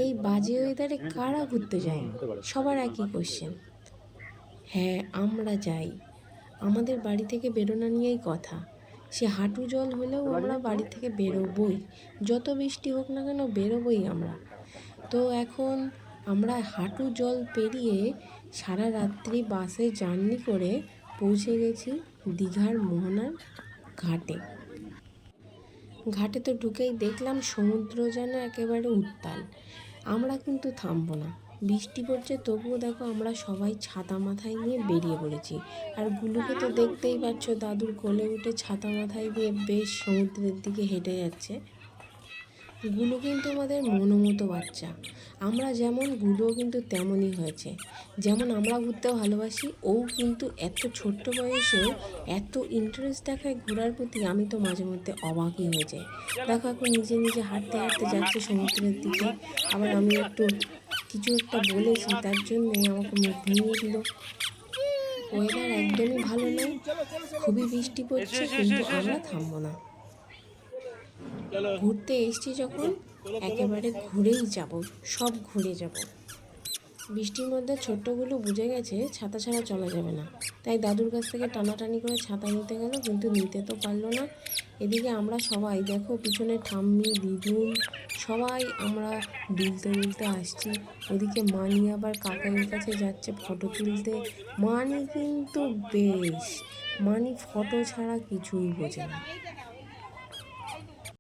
এই বাজে ওয়েদারে কারা ঘুরতে যায়? সবার একই কোশ্চেন। হ্যাঁ, আমরা যাই। আমাদের বাড়ি থেকে বেরোনো নিয়েই কথা। সে হাঁটু জল হলেও আমরা বাড়ি থেকে বেরোবই। যত বৃষ্টি হোক না কেন বেরোবই আমরা। তো এখন আমরা হাঁটু জল পেরিয়ে সারা রাত্রি বাসে জার্নি করে পৌঁছে গেছি দীঘার মোহনার ঘাটে। ঘাটে তো ঢুকেই দেখলাম সমুদ্র যেন একেবারে উত্তাল। আমরা কিন্তু থামবো না। বৃষ্টি পড়ছে তবুও দেখো আমরা সবাই ছাতা মাথায় নিয়ে বেরিয়ে পড়েছি। আর গুলুকে তো দেখতেই পাচ্ছ, দাদুর কোলে উঠে ছাতা মাথায় দিয়ে বেশ সমুদ্রের দিকে হেঁটে যাচ্ছে। গুলু কিন্তু আমাদের মনোমতো বাচ্চা। আমরা যেমন, গুলুও কিন্তু তেমনই হয়েছে। যেমন আমরা ঘুরতে ভালোবাসি, ও কিন্তু এত ছোট্ট বয়সেও এত ইন্টারেস্ট দেখায় ঘোরার প্রতি, আমি তো মাঝে মধ্যে অবাকই হয়ে যাই। দেখো এখন নিজে নিজে হাঁটতে হাঁটতে যাচ্ছে সমুদ্রের দিকে। আবার আমি একটু কিছু একটা বলেছি, তার জন্যই আমাকে মুখ ভেঙে দিল। ওয়েদার একদমই ভালো নয়, খুবই বৃষ্টি পড়ছে, কিন্তু আমরা থামবো না। ঘুরতে এসছি যখন একেবারে ঘুরেই যাব, সব ঘুরে যাব। বৃষ্টির মধ্যে ছোট্টগুলো বুঝে গেছে ছাতা ছাড়া চলা যাবে না, তাই দাদুর কাছ থেকে টানাটানি করে ছাতা নিতে গেল, কিন্তু নিতে তো পারলো না। এদিকে আমরা সবাই দেখো, পিছনে ঠাম্মি, দিদুন, সবাই আমরা দুলতে দুলতে আসছি। ওদিকে মানি আবার কাকাইয়ের কাছে যাচ্ছে ফটো তুলতে। মানি কিন্তু বেশ, মানি ফটো ছাড়া কিছুই বোঝে না।